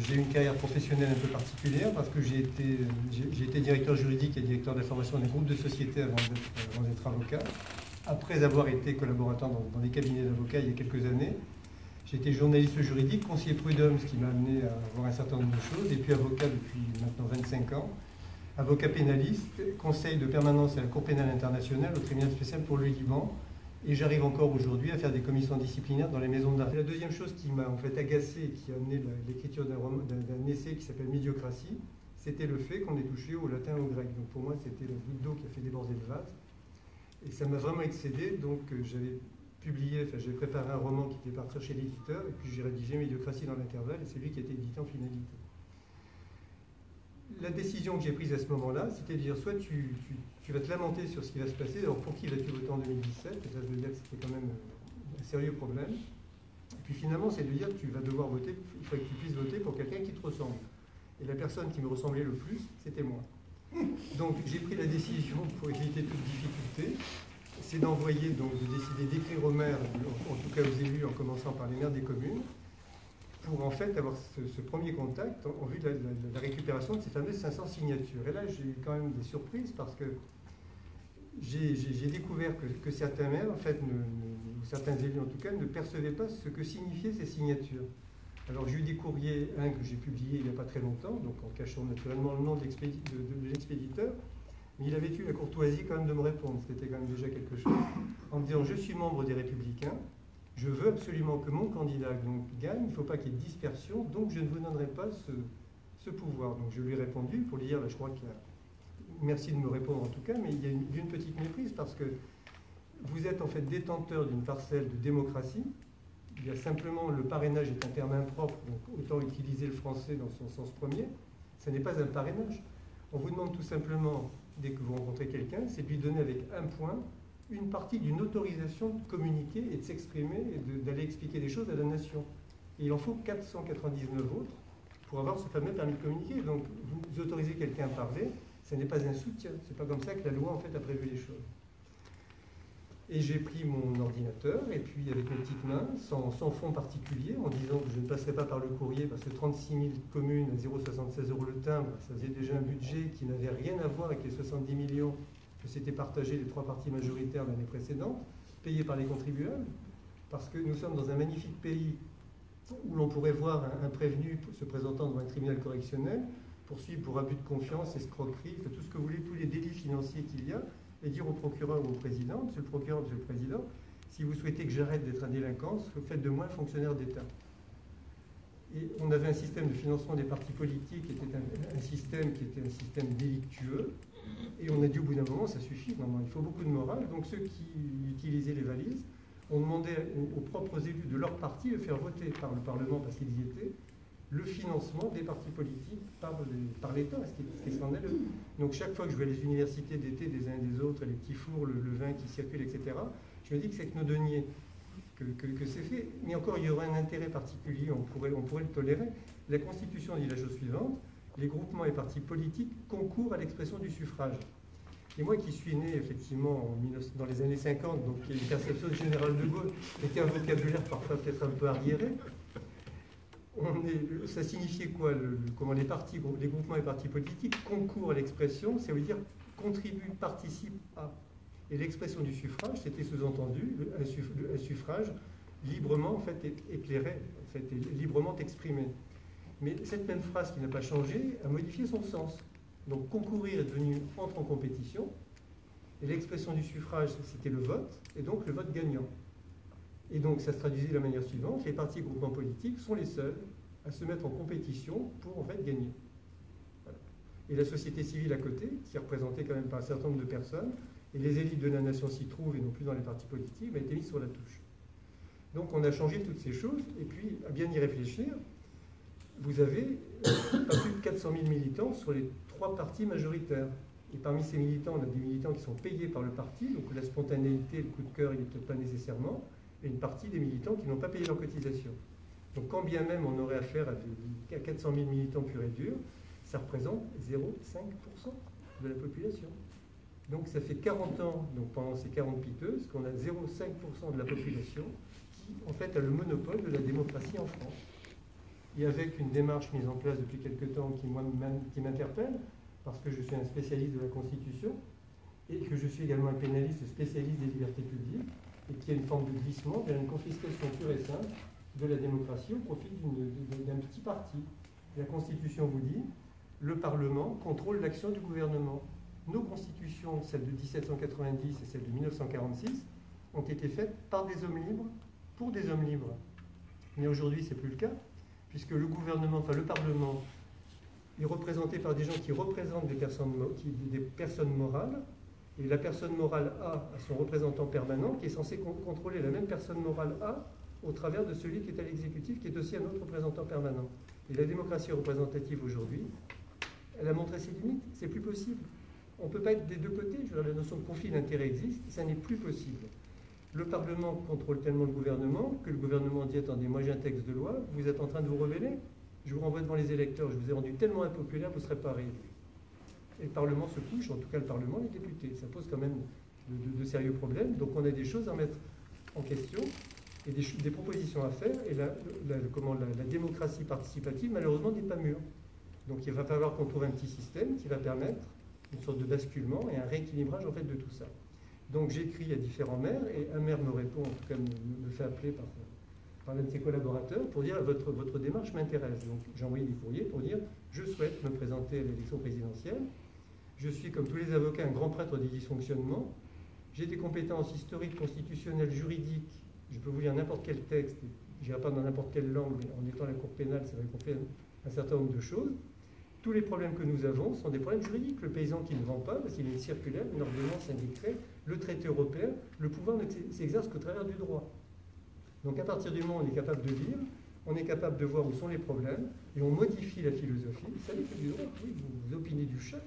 j'ai eu une carrière professionnelle un peu particulière parce que j'ai été directeur juridique et directeur d'information d'un groupe de sociétés avant d'être avocat. Après avoir été collaborateur dans des cabinets d'avocats il y a quelques années, j'ai été journaliste juridique, conseiller prud'homme, ce qui m'a amené à voir un certain nombre de choses, et puis avocat depuis maintenant 25 ans, avocat pénaliste, conseil de permanence à la Cour pénale internationale, au tribunal spécial pour le Liban, et j'arrive encore aujourd'hui à faire des commissions disciplinaires dans les maisons d'arrêt. La deuxième chose qui m'a en fait agacé et qui a amené l'écriture d'un essai qui s'appelle Médiocratie, c'était le fait qu'on ait touché au latin et au grec. Donc pour moi, c'était la goutte d'eau qui a fait déborder le vase. Et ça m'a vraiment excédé, donc j'ai préparé un roman qui était parti chez l'éditeur, et puis j'ai rédigé Médiocratie dans l'intervalle, et c'est lui qui a été édité en finalité. La décision que j'ai prise à ce moment-là, c'était de dire soit tu vas te lamenter sur ce qui va se passer, alors pour qui vas-tu voter en 2017, et ça je veux dire que c'était quand même un sérieux problème, et puis finalement c'est de dire que tu vas devoir voter, il faut que tu puisses voter pour quelqu'un qui te ressemble. Et la personne qui me ressemblait le plus, c'était moi. Donc j'ai pris la décision, pour éviter toute difficulté, c'est d'envoyer, donc de décider d'écrire aux maires, en tout cas aux élus, en commençant par les maires des communes, pour en fait avoir ce premier contact en vue de la récupération de ces fameuses 500 signatures. Et là, j'ai eu quand même des surprises parce que j'ai découvert que certains maires, en fait, ou certains élus en tout cas, ne percevaient pas ce que signifiaient ces signatures. Alors j'ai eu des courriers, un que j'ai publié il n'y a pas très longtemps, donc en cachant naturellement le nom de l'expéditeur, mais il avait eu la courtoisie quand même de me répondre, c'était quand même déjà quelque chose, en me disant « Je suis membre des Républicains, je veux absolument que mon candidat gagne, il ne faut pas qu'il y ait dispersion, donc je ne vous donnerai pas ce pouvoir. » Donc je lui ai répondu pour lui dire, je crois qu'il y a... Merci de me répondre en tout cas, mais il y a une petite méprise parce que vous êtes en fait détenteur d'une parcelle de démocratie. Il y a simplement, le parrainage est un terme impropre, donc autant utiliser le français dans son sens premier. Ce n'est pas un parrainage. On vous demande tout simplement, dès que vous rencontrez quelqu'un, c'est de lui donner avec un point une partie d'une autorisation de communiquer et de s'exprimer et d'aller expliquer des choses à la nation. Et il en faut 499 autres pour avoir ce fameux permis de communiquer. Donc vous autorisez quelqu'un à parler, ce n'est pas un soutien. C'est pas comme ça que la loi en fait a prévu les choses. Et j'ai pris mon ordinateur, et puis avec mes petites mains, sans fond particulier, en disant que je ne passerai pas par le courrier, parce que 36 000 communes à 0,76 € le timbre, ça faisait déjà un budget qui n'avait rien à voir avec les 70 millions que s'étaient partagés les trois partis majoritaires l'année précédente, payés par les contribuables, parce que nous sommes dans un magnifique pays où l'on pourrait voir un prévenu se présentant devant un tribunal correctionnel, poursuivi pour abus de confiance, escroquerie, tout ce que vous voulez, tous les délits financiers qu'il y a, et dire au procureur ou au président, monsieur le procureur, monsieur le président, si vous souhaitez que j'arrête d'être un délinquant, faites de moi un fonctionnaire d'État. Et on avait un système de financement des partis politiques qui était un système délictueux, et on a dit au bout d'un moment, ça suffit, maintenant, il faut beaucoup de morale. Donc ceux qui utilisaient les valises ont demandé aux propres élus de leur parti de faire voter par le Parlement, parce qu'ils y étaient, le financement des partis politiques par l'État, ce qui est scandaleux. Donc chaque fois que je vais à les universités d'été des uns et des autres, les petits fours, le vin qui circule, etc., je me dis que c'est avec nos deniers que c'est fait. Mais encore, il y aurait un intérêt particulier, on pourrait le tolérer. La Constitution dit la chose suivante: les groupements et partis politiques concourent à l'expression du suffrage. Et moi qui suis né effectivement dans les années 50, donc une perception du général de Gaulle était un vocabulaire parfois peut-être un peu arriéré, ça signifiait quoi? Comment les groupements et partis politiques concourent à l'expression, ça veut dire contribuent, participent à. Et l'expression du suffrage, c'était sous-entendu un suffrage librement en fait, éclairé, en fait, librement exprimé. Mais cette même phrase qui n'a pas changé a modifié son sens. Donc concourir est devenu entre en compétition, et l'expression du suffrage, c'était le vote, et donc le vote gagnant. Et donc ça se traduisait de la manière suivante: les partis et groupements politiques sont les seuls à se mettre en compétition pour en fait gagner. Voilà. Et la société civile à côté, qui est représentée quand même par un certain nombre de personnes, et les élites de la nation s'y trouvent et non plus dans les partis politiques, a été mise sur la touche. Donc on a changé toutes ces choses, et puis à bien y réfléchir, vous avez pas plus de 400 000 militants sur les trois partis majoritaires. Et parmi ces militants, on a des militants qui sont payés par le parti, donc la spontanéité, le coup de cœur, il n'est peut-être pas nécessairement, et une partie des militants qui n'ont pas payé leur cotisation. Donc quand bien même on aurait affaire à 400 000 militants purs et durs, ça représente 0,5% de la population. Donc ça fait 40 ans, donc pendant ces 40 piteuses, qu'on a 0,5% de la population qui en fait a le monopole de la démocratie en France. et avec une démarche mise en place depuis quelque temps qui m'interpelle, parce que je suis un spécialiste de la Constitution, et que je suis également un pénaliste spécialiste des libertés publiques, et qui a une forme de glissement vers une confiscation pure et simple de la démocratie au profit d'un petit parti. La Constitution vous dit, le Parlement contrôle l'action du gouvernement. Nos constitutions, celle de 1790 et celle de 1946, ont été faites par des hommes libres, pour des hommes libres. Mais aujourd'hui, ce n'est plus le cas, puisque le gouvernement, enfin le Parlement, est représenté par des gens qui représentent des personnes morales, et la personne morale A a son représentant permanent qui est censé contrôler la même personne morale A au travers de celui qui est à l'exécutif, qui est aussi un autre représentant permanent. Et la démocratie représentative aujourd'hui, elle a montré ses limites, c'est plus possible. On ne peut pas être des deux côtés, je veux dire, la notion de conflit d'intérêts existe, ça n'est plus possible. Le Parlement contrôle tellement le gouvernement que le gouvernement dit, attendez, moi j'ai un texte de loi, vous êtes en train de vous rebeller, je vous renvoie devant les électeurs, je vous ai rendu tellement impopulaire, vous ne serez pas réélu. Et le Parlement se couche, en tout cas le Parlement, les députés. Ça pose quand même de sérieux problèmes. Donc on a des choses à mettre en question et des propositions à faire. Et la démocratie participative, malheureusement, n'est pas mûre. Donc il va falloir qu'on trouve un petit système qui va permettre une sorte de basculement et un rééquilibrage en fait de tout ça. Donc j'écris à différents maires et un maire me répond, en tout cas me fait appeler par l'un de ses collaborateurs pour dire votre démarche m'intéresse. Donc j'ai envoyé des courriers pour dire je souhaite me présenter à l'élection présidentielle. Je suis, comme tous les avocats, un grand prêtre des dysfonctionnements. J'ai des compétences historiques, constitutionnelles, juridiques. Je peux vous lire n'importe quel texte. Je n'irai pas dans n'importe quelle langue, mais en étant à la Cour pénale, ça va comprendre un certain nombre de choses. Tous les problèmes que nous avons sont des problèmes juridiques. Le paysan qui ne vend pas, parce qu'il a une circulaire, une ordonnance, un décret, le traité européen, le pouvoir ne s'exerce qu'au travers du droit. Donc à partir du moment où on est capable de lire, on est capable de voir où sont les problèmes, et on modifie la philosophie. Vous savez que du droit, oui, vous opinez du chef.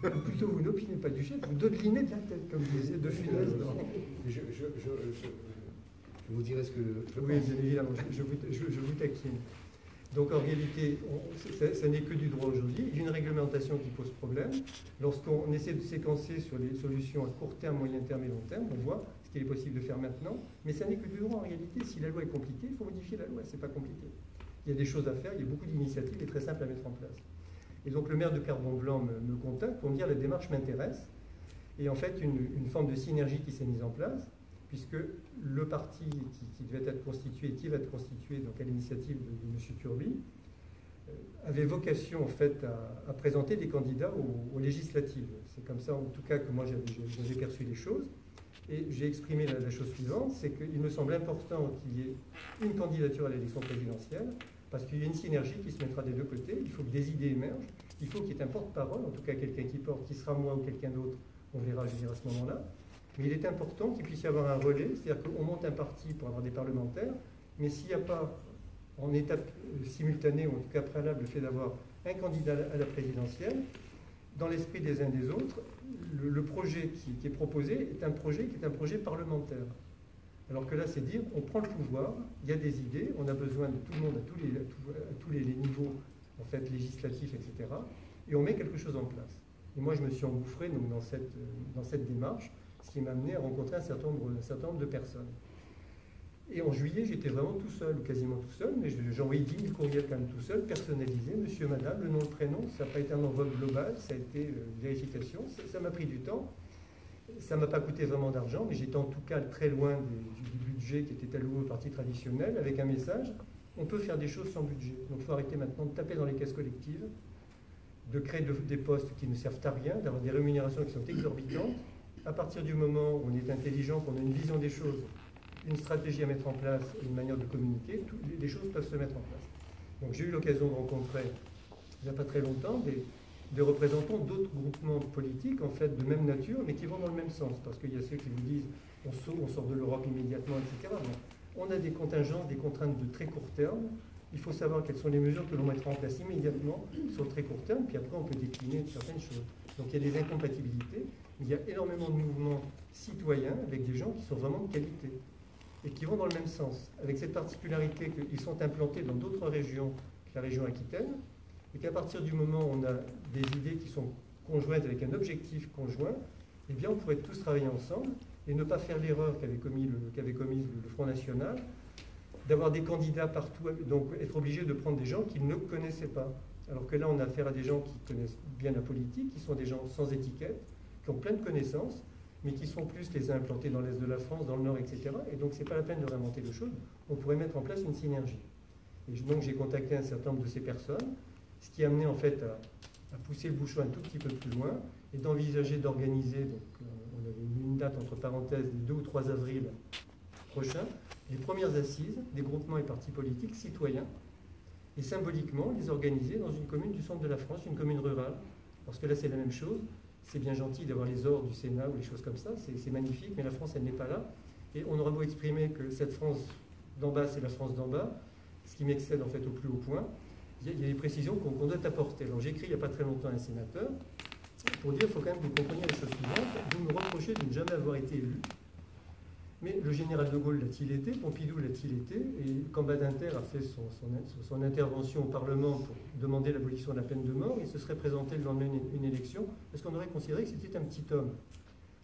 Ou plutôt, vous n'opinez pas du chef, vous dodelinez de la tête, comme disait De Funès. Je vous dirai ce que je pense. Oui, bien évidemment, je vous taquine. Donc en réalité, ça n'est que du droit aujourd'hui. Il y a une réglementation qui pose problème. Lorsqu'on essaie de séquencer sur les solutions à court terme, moyen terme et long terme, on voit ce qu'il est possible de faire maintenant. Mais ça n'est que du droit en réalité. Si la loi est compliquée, il faut modifier la loi. Ce n'est pas compliqué. Il y a des choses à faire, il y a beaucoup d'initiatives et très simples à mettre en place. Et donc le maire de Carbon-Blanc me contacte pour me dire la démarche m'intéresse. Et en fait, une forme de synergie qui s'est mise en place, puisque le parti qui devait être constitué, qui va être constitué donc à l'initiative de M. Turby, avait vocation en fait à présenter des candidats aux législatives. C'est comme ça en tout cas que moi j'avais perçu les choses. Et j'ai exprimé la chose suivante, c'est qu'il me semble important qu'il y ait une candidature à l'élection présidentielle, parce qu'il y a une synergie qui se mettra des deux côtés. Il faut que des idées émergent, il faut qu'il y ait un porte-parole, en tout cas quelqu'un qui porte, qui sera moi ou quelqu'un d'autre, on verra, je dirais, à ce moment-là. Mais il est important qu'il puisse y avoir un relais, c'est-à-dire qu'on monte un parti pour avoir des parlementaires, mais s'il n'y a pas, en étape simultanée, ou en tout cas préalable, le fait d'avoir un candidat à la présidentielle, dans l'esprit des uns des autres, le projet qui est proposé est un projet parlementaire. Alors que là, c'est dire, on prend le pouvoir, il y a des idées, on a besoin de tout le monde à tous les niveaux, en fait, législatifs, etc. Et on met quelque chose en place. Et moi, je me suis engouffré donc, dans cette démarche, ce qui m'a amené à rencontrer un certain nombre de personnes. Et en juillet, j'étais vraiment tout seul, ou quasiment tout seul, mais j'ai envoyé 10 000 courriels quand même tout seul, personnalisés, monsieur, madame, le nom, le prénom, ça n'a pas été un envoi global, ça a été une vérification, ça m'a pris du temps. Ça ne m'a pas coûté vraiment d'argent, mais j'étais en tout cas très loin du budget qui était alloué au parti traditionnel, avec un message, on peut faire des choses sans budget. Donc il faut arrêter maintenant de taper dans les caisses collectives, de créer des postes qui ne servent à rien, d'avoir des rémunérations qui sont exorbitantes. À partir du moment où on est intelligent, qu'on a une vision des choses, une stratégie à mettre en place, une manière de communiquer, les choses peuvent se mettre en place. Donc j'ai eu l'occasion de rencontrer, il n'y a pas très longtemps, des représentants d'autres groupements politiques, en fait, de même nature, mais qui vont dans le même sens. Parce qu'il y a ceux qui vous disent on sort de l'Europe immédiatement, etc. Bon, on a des contingences, des contraintes de très court terme. Il faut savoir quelles sont les mesures que l'on mettra en place immédiatement sur le très court terme, puis après on peut décliner certaines choses. Donc il y a des incompatibilités. Il y a énormément de mouvements citoyens avec des gens qui sont vraiment de qualité et qui vont dans le même sens, avec cette particularité qu'ils sont implantés dans d'autres régions que la région Aquitaine, et qu'à partir du moment où on a des idées qui sont conjointes avec un objectif conjoint, eh bien on pourrait tous travailler ensemble et ne pas faire l'erreur qu'avait commise le Front National d'avoir des candidats partout, donc être obligé de prendre des gens qu'ils ne connaissaient pas. Alors que là, on a affaire à des gens qui connaissent bien la politique, qui sont des gens sans étiquette, qui ont plein de connaissances, mais qui sont plus les uns implantés dans l'Est de la France, dans le Nord, etc. Et donc, ce n'est pas la peine de réinventer les choses. On pourrait mettre en place une synergie. Et donc, j'ai contacté un certain nombre de ces personnes, ce qui a amené en fait à pousser le bouchon un tout petit peu plus loin et d'envisager d'organiser, donc on avait mis une date entre parenthèses, du 2 ou 3 avril prochain, les premières assises des groupements et partis politiques citoyens, et symboliquement les organiser dans une commune du centre de la France, une commune rurale, parce que là c'est la même chose. C'est bien gentil d'avoir les ordres du Sénat ou les choses comme ça, c'est magnifique, mais la France elle n'est pas là, et on aura beau exprimer que cette France d'en bas c'est la France d'en bas, ce qui m'excède en fait au plus haut point. Il y a des précisions qu'on doit apporter. Alors j'ai écrit il n'y a pas très longtemps à un sénateur pour dire qu'il faut quand même que vous compreniez les choses suivantes. Vous me reprochez de ne jamais avoir été élu. Mais le général de Gaulle l'a-t-il été, Pompidou l'a-t-il été, et quand Badinter a fait son intervention au Parlement pour demander l'abolition de la peine de mort, il se serait présenté le lendemain d'une élection, parce qu'on aurait considéré que c'était un petit homme.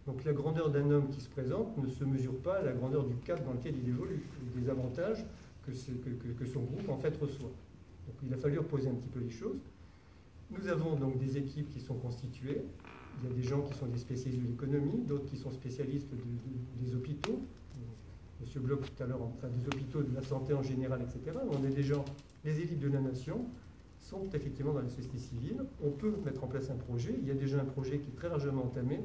Donc la grandeur d'un homme qui se présente ne se mesure pas à la grandeur du cadre dans lequel il évolue, et des avantages que son groupe en fait reçoit. Donc il a fallu reposer un petit peu les choses. Nous avons donc des équipes qui sont constituées. Il y a des gens qui sont des spécialistes de l'économie, d'autres qui sont spécialistes des hôpitaux. Monsieur Bloch tout à l'heure, enfin des hôpitaux, de la santé en général, etc. On a des gens, les élites de la nation sont effectivement dans la société civile. On peut mettre en place un projet. Il y a déjà un projet qui est très largement entamé,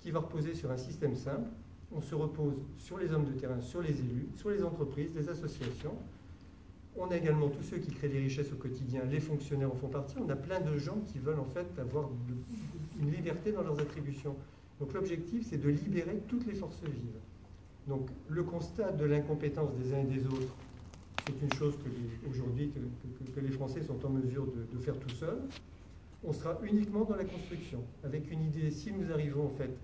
qui va reposer sur un système simple. On se repose sur les hommes de terrain, sur les élus, sur les entreprises, les associations. On a également tous ceux qui créent des richesses au quotidien, les fonctionnaires en font partie. On a plein de gens qui veulent en fait avoir une liberté dans leurs attributions. Donc l'objectif, c'est de libérer toutes les forces vives. Donc le constat de l'incompétence des uns et des autres, c'est une chose aujourd'hui que les Français sont en mesure de faire tout seuls. On sera uniquement dans la construction, avec une idée, si nous arrivons en fait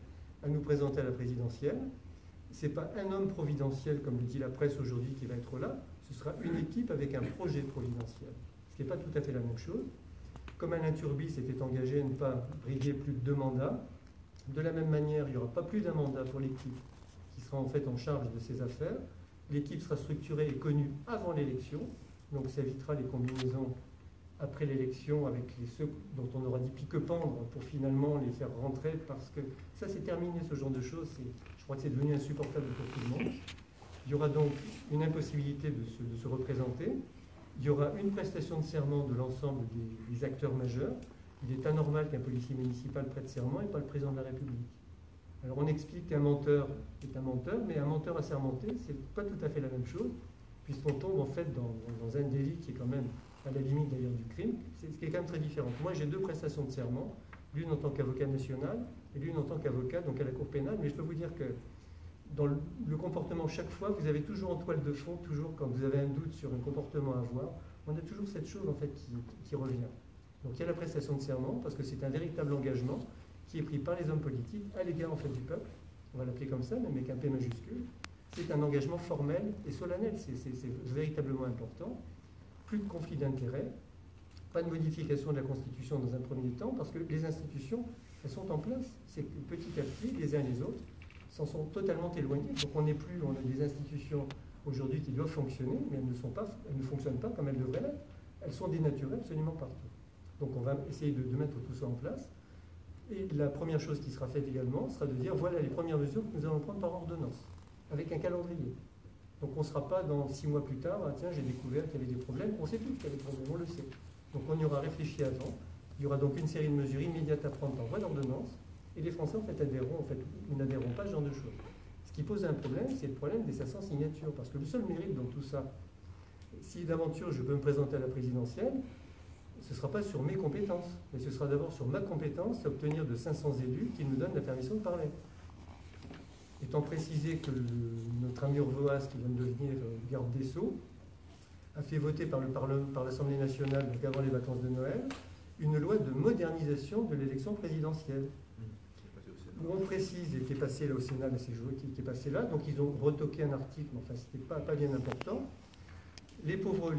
à nous présenter à la présidentielle, ce n'est pas un homme providentiel, comme le dit la presse aujourd'hui, qui va être là, ce sera une équipe avec un projet providentiel, ce qui n'est pas tout à fait la même chose. Comme Alain Turbi s'était engagé à ne pas briguer plus de 2 mandats, de la même manière, il n'y aura pas plus d'un mandat pour l'équipe qui sera en fait en charge de ces affaires. L'équipe sera structurée et connue avant l'élection, donc ça évitera les combinaisons après l'élection avec ceux dont on aura dit pique-pendre pour finalement les faire rentrer, parce que ça c'est terminé, ce genre de choses, je crois que c'est devenu insupportable pour tout le monde. Il y aura donc une impossibilité de se représenter. Il y aura une prestation de serment de l'ensemble des acteurs majeurs. Il est anormal qu'un policier municipal prête serment et pas le président de la République. Alors on explique qu'un menteur est un menteur, mais un menteur assermenté, c'est pas tout à fait la même chose, puisqu'on tombe en fait dans un délit qui est quand même à la limite d'ailleurs du crime, ce qui est quand même très différent. Moi j'ai 2 prestations de serment, l'une en tant qu'avocat national et l'une en tant qu'avocat donc à la Cour pénale, mais je peux vous dire que dans le comportement, chaque fois, vous avez toujours en toile de fond, toujours quand vous avez un doute sur un comportement à avoir, on a toujours cette chose en fait qui revient. Donc il y a la prestation de serment, parce que c'est un véritable engagement qui est pris par les hommes politiques à l'égard en fait du peuple, on va l'appeler comme ça, même avec un P majuscule. C'est un engagement formel et solennel, c'est véritablement important. Plus de conflit d'intérêts, pas de modification de la Constitution dans un premier temps, parce que les institutions, elles sont en place. C'est que petit à petit, les uns et les autres s'en sont totalement éloignés. Donc on a des institutions aujourd'hui qui doivent fonctionner, mais elles ne fonctionnent pas comme elles devraient l'être. Elles sont dénaturées absolument partout. Donc on va essayer de mettre tout ça en place. Et la première chose qui sera faite également sera de dire voilà les premières mesures que nous allons prendre par ordonnance, avec un calendrier. Donc on ne sera pas dans 6 mois plus tard, ah, tiens j'ai découvert qu'il y avait des problèmes, on sait tous qu'il y avait des problèmes, on le sait. Donc on y aura réfléchi avant, il y aura donc une série de mesures immédiates à prendre par voie d'ordonnance, et les Français en fait adhéreront, ou n'adhéreront pas à ce genre de choses. Ce qui pose un problème, c'est le problème des 500 signatures, parce que le seul mérite dans tout ça, si d'aventure je peux me présenter à la présidentielle, ce ne sera pas sur mes compétences, mais ce sera d'abord sur ma compétence à obtenir de 500 élus qui nous donnent la permission de parler. Étant précisé que notre ami Urvoas, qui vient de devenir garde des Sceaux, a fait voter par l'Assemblée nationale, donc avant les vacances de Noël, une loi de modernisation de l'élection présidentielle. Où on précise, et qui est passé là au Sénat, mais c'est joué, qui est passé là, donc ils ont retoqué un article, mais enfin c'était pas bien important. Les pauvres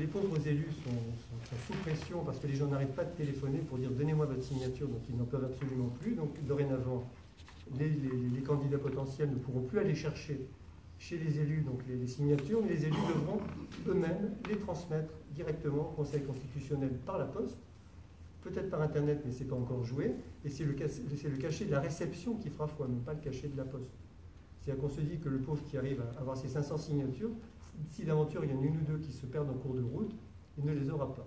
élus sont sous pression parce que les gens n'arrêtent pas de téléphoner pour dire donnez-moi votre signature, donc ils n'en peuvent absolument plus. Donc dorénavant, les candidats potentiels ne pourront plus aller chercher chez les élus, donc les signatures, mais les élus devront eux-mêmes les transmettre directement au Conseil constitutionnel par la poste, peut-être par Internet, mais ce n'est pas encore joué, et c'est le cachet de la réception qui fera foi, même pas le cachet de la poste. C'est-à-dire qu'on se dit que le pauvre qui arrive à avoir ses 500 signatures, si d'aventure il y en a une ou deux qui se perdent en cours de route, il ne les aura pas.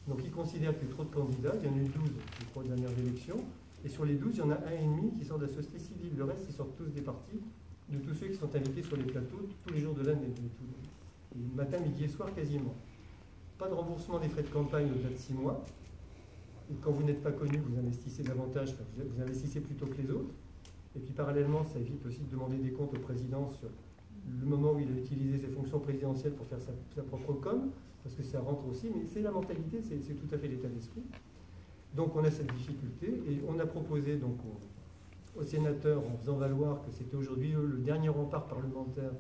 Donc il considère qu'il y a trop de candidats, il y en a eu 12, je crois, aux dernières élections, et sur les 12, il y en a un et demi qui sort de la société civile. Le reste, ils sortent tous des partis, de tous ceux qui sont invités sur les plateaux tous les jours de l'année, matin, midi et soir quasiment. Pas de remboursement des frais de campagne au-delà de 6 mois. Et quand vous n'êtes pas connu, vous investissez davantage, vous investissez plutôt que les autres. Et puis parallèlement, ça évite aussi de demander des comptes au président sur le moment où il a utilisé ses fonctions présidentielles pour faire sa propre com, parce que ça rentre aussi, mais c'est la mentalité, c'est tout à fait l'état d'esprit. Donc on a cette difficulté, et on a proposé donc aux sénateurs, en faisant valoir que c'était aujourd'hui le dernier rempart parlementaire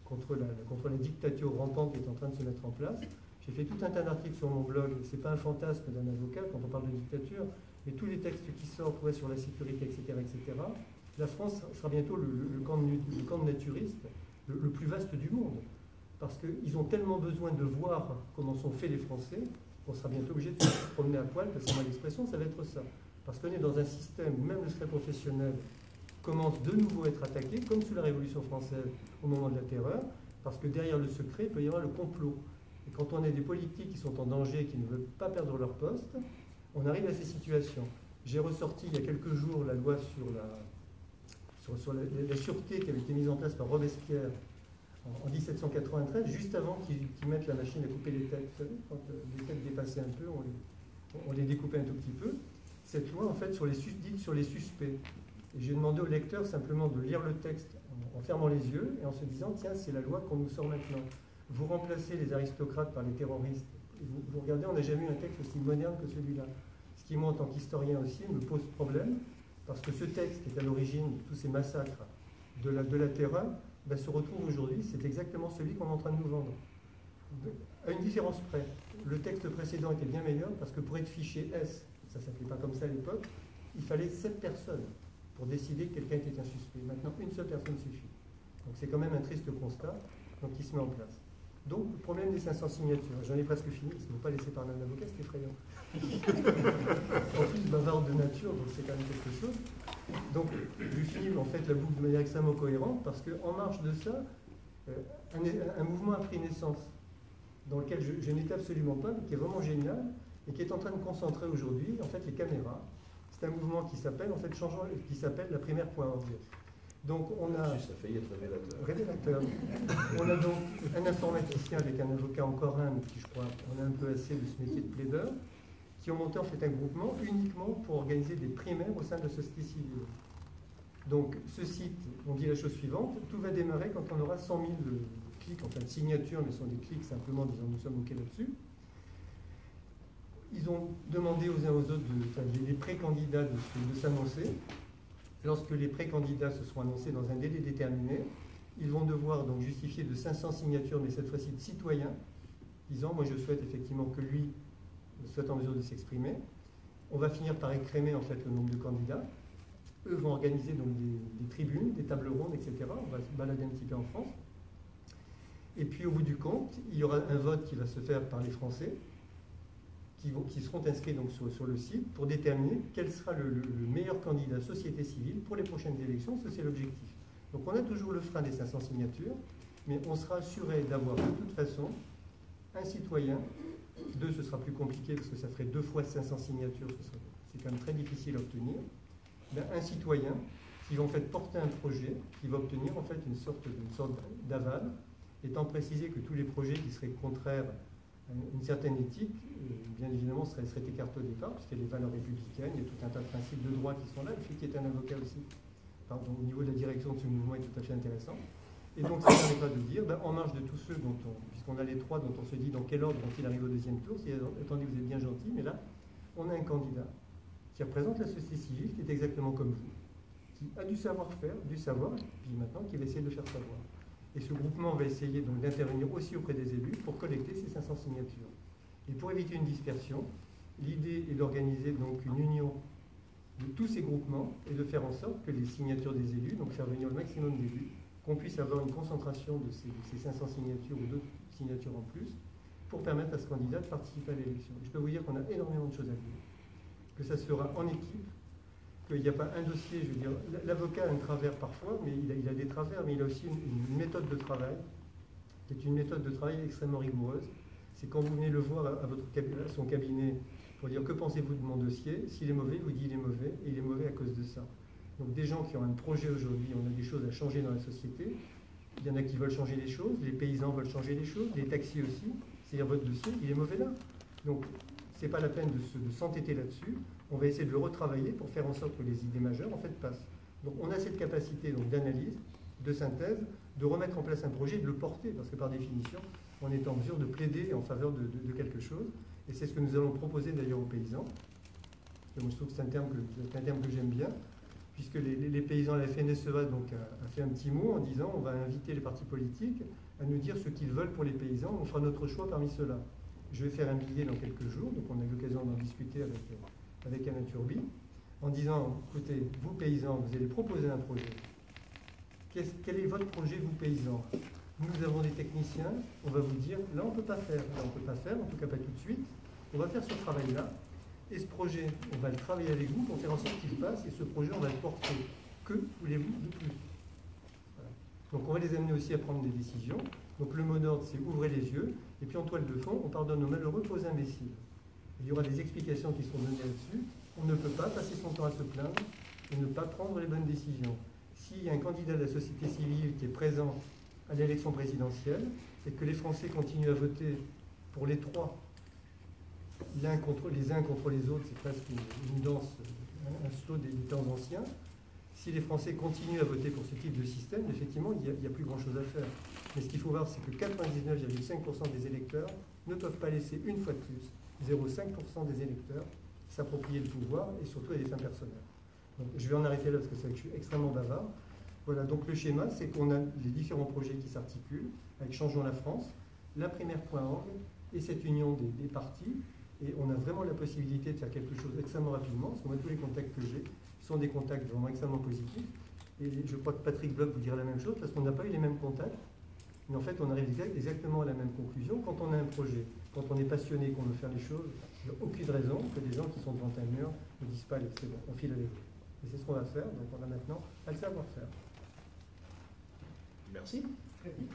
contre la dictature rampante qui est en train de se mettre en place. J'ai fait tout un tas d'articles sur mon blog, c'est pas un fantasme d'un avocat quand on parle de dictature, mais tous les textes qui sortent sur la sécurité, etc., etc., la France sera bientôt le camp de naturistes le plus vaste du monde. Parce qu'ils ont tellement besoin de voir comment sont faits les Français, qu'on sera bientôt obligé de se promener à poil, parce que moi l'expression, ça va être ça. Parce qu'on est dans un système où même le secret professionnel commence de nouveau à être attaqué, comme sous la Révolution française au moment de la Terreur, parce que derrière le secret, il peut y avoir le complot. Et quand on a des politiques qui sont en danger, qui ne veulent pas perdre leur poste, on arrive à ces situations. J'ai ressorti il y a quelques jours la loi sur la sûreté qui avait été mise en place par Robespierre en 1793, juste avant qu'ils mettent la machine à couper les têtes. Vous savez, quand les têtes dépassaient un peu, on les découpait un tout petit peu. Cette loi, en fait, dite sur les suspects. Et j'ai demandé au lecteur simplement de lire le texte en fermant les yeux et en se disant, tiens, c'est la loi qu'on nous sort maintenant. Vous remplacez les aristocrates par les terroristes. Et vous regardez, on n'a jamais eu un texte aussi moderne que celui-là. Ce qui, moi, en tant qu'historien aussi, me pose problème, parce que ce texte qui est à l'origine de tous ces massacres de la terreur, se retrouve aujourd'hui, c'est exactement celui qu'on est en train de nous vendre. À une différence près, le texte précédent était bien meilleur, parce que pour être fiché S, ça ne s'appelait pas comme ça à l'époque, il fallait 7 personnes pour décider que quelqu'un était un suspect. Maintenant, une seule personne suffit. Donc c'est quand même un triste constat qui se met en place. Donc, le problème des 500 signatures. J'en ai presque fini, parce que ne pas laisser parler un avocat, c'est effrayant. En plus, bavard de nature, donc c'est quand même quelque chose. Donc, je finis en fait la boucle de manière extrêmement cohérente, parce qu'en marge de ça, un mouvement a pris naissance, dans lequel je n'étais absolument pas, mais qui est vraiment génial, et qui est en train de concentrer aujourd'hui, en fait, les caméras. C'est un mouvement qui s'appelle, en fait, qui s'appelle la primaire.org. Donc on a... Ça fait être révélateur. Révélateur. On a donc un informaticien avec un avocat encore un, mais qui je crois, on a un peu assez de ce métier de plaideur, qui ont monté en fait un groupement uniquement pour organiser des primaires au sein de la société civile. Donc ce site, on dit la chose suivante, tout va démarrer quand on aura 100 000 clics, enfin de signatures, mais ce sont des clics simplement disant nous sommes OK là-dessus. Ils ont demandé aux uns aux autres, les pré-candidats de s'annoncer. Lorsque les pré-candidats se seront annoncés dans un délai déterminé, ils vont devoir donc justifier de 500 signatures, mais cette fois-ci de citoyens, disant, moi je souhaite effectivement que lui soit en mesure de s'exprimer. On va finir par écrémer en fait le nombre de candidats. Eux vont organiser donc des tribunes, des tables rondes, etc. On va se balader un petit peu en France. Et puis au bout du compte, il y aura un vote qui va se faire par les Français, qui seront inscrits donc sur le site pour déterminer quel sera le meilleur candidat société civile pour les prochaines élections. Ça, c'est l'objectif. Donc on a toujours le frein des 500 signatures, mais on sera assuré d'avoir de toute façon un citoyen. 2, ce sera plus compliqué parce que ça ferait 2 fois 500 signatures, c'est quand même très difficile à obtenir. Un citoyen qui va en fait porter un projet, qui va obtenir en fait une sorte d'aval, étant précisé que tous les projets qui seraient contraires à une certaine éthique, bien évidemment, seraient écartés au départ, parce qu'il y a les valeurs républicaines, il y a tout un tas de principes de droit qui sont là. Le fait qu'il y ait un avocat aussi, pardon, au niveau de la direction de ce mouvement est tout à fait intéressant. Et donc, ça ne permet pas de dire, en marge de tous ceux puisqu'on a les 3 dont on se dit dans quel ordre vont-ils arriver au deuxième tour, attendez, vous êtes bien gentil, mais là, on a un candidat qui représente la société civile, qui est exactement comme vous, qui a du savoir-faire, du savoir, et puis maintenant qui va essayer de le faire savoir. Et ce groupement va essayer donc d'intervenir aussi auprès des élus pour collecter ces 500 signatures. Et pour éviter une dispersion, l'idée est d'organiser donc une union de tous ces groupements et de faire en sorte que les signatures des élus, donc faire venir le maximum d'élus, qu'on puisse avoir une concentration de ces 500 signatures ou d'autres signatures en plus, pour permettre à ce candidat de participer à l'élection. Je peux vous dire qu'on a énormément de choses à dire, que ça se fera en équipe, qu'il n'y a pas un dossier, je veux dire, l'avocat a un travers parfois, mais il a des travers, mais il a aussi une méthode de travail, qui est une méthode de travail extrêmement rigoureuse. C'est quand vous venez le voir à son cabinet pour dire que pensez-vous de mon dossier, s'il est mauvais, il vous dit il est mauvais, et il est mauvais à cause de ça. Donc des gens qui ont un projet aujourd'hui, on a des choses à changer dans la société, il y en a qui veulent changer les choses, les paysans veulent changer les choses, les taxis aussi, c'est-à-dire votre dossier, il est mauvais là. Donc c'est pas la peine de s'entêter là-dessus, on va essayer de le retravailler pour faire en sorte que les idées majeures en fait passent. Donc on a cette capacité d'analyse, de synthèse, de remettre en place un projet, de le porter, parce que par définition, on est en mesure de plaider en faveur de quelque chose, et c'est ce que nous allons proposer d'ailleurs aux paysans. Et moi je trouve que c'est un terme que j'aime bien, puisque les paysans, la FNSEA donc, a fait un petit mot en disant on va inviter les partis politiques à nous dire ce qu'ils veulent pour les paysans, on fera notre choix parmi ceux-là. Je vais faire un billet dans quelques jours, donc on a eu l'occasion d'en discuter avec Alain Turbi, en disant, écoutez, vous paysans, vous allez proposer un projet. Quel est votre projet, vous paysans? Nous avons des techniciens, on va vous dire, là on ne peut pas faire, là on ne peut pas faire, en tout cas pas tout de suite, on va faire ce travail-là, et ce projet, on va le travailler avec vous pour faire en sorte qu'il passe, et ce projet, on va le porter. Que voulez-vous de plus? Voilà. Donc on va les amener aussi à prendre des décisions. Donc le mot d'ordre, c'est ouvrez les yeux, et puis en toile de fond, on pardonne aux malheureux qu'aux imbéciles. Il y aura des explications qui seront données là-dessus. On ne peut pas passer son temps à se plaindre et ne pas prendre les bonnes décisions. S'il y a un candidat de la société civile qui est présent à l'élection présidentielle et que les Français continuent à voter pour les trois, les uns contre les autres, c'est presque une danse, un slow des temps anciens. Si les Français continuent à voter pour ce type de système, effectivement, il n'y a plus grand-chose à faire. Mais ce qu'il faut voir, c'est que 99,5% des électeurs ne peuvent pas laisser une fois de plus 0,5% des électeurs s'approprier le pouvoir, et surtout à des fins personnelles. Donc, je vais en arrêter là parce que c'est vrai que je suis extrêmement bavard. Voilà, donc le schéma, c'est qu'on a les différents projets qui s'articulent avec Changeons la France, la primaire.org et cette union des partis. Et on a vraiment la possibilité de faire quelque chose extrêmement rapidement, parce que moi, tous les contacts que j'ai sont des contacts vraiment extrêmement positifs. Et je crois que Patrick Bloch vous dira la même chose, parce qu'on n'a pas eu les mêmes contacts. Mais en fait, on arrive exactement à la même conclusion. Quand on a un projet, quand on est passionné, qu'on veut faire les choses, il n'y a aucune raison que des gens qui sont devant un mur ne disent pas, c'est bon, on file avec eux. Et c'est ce qu'on va faire, donc on a maintenant à le savoir faire. Merci. Très vite.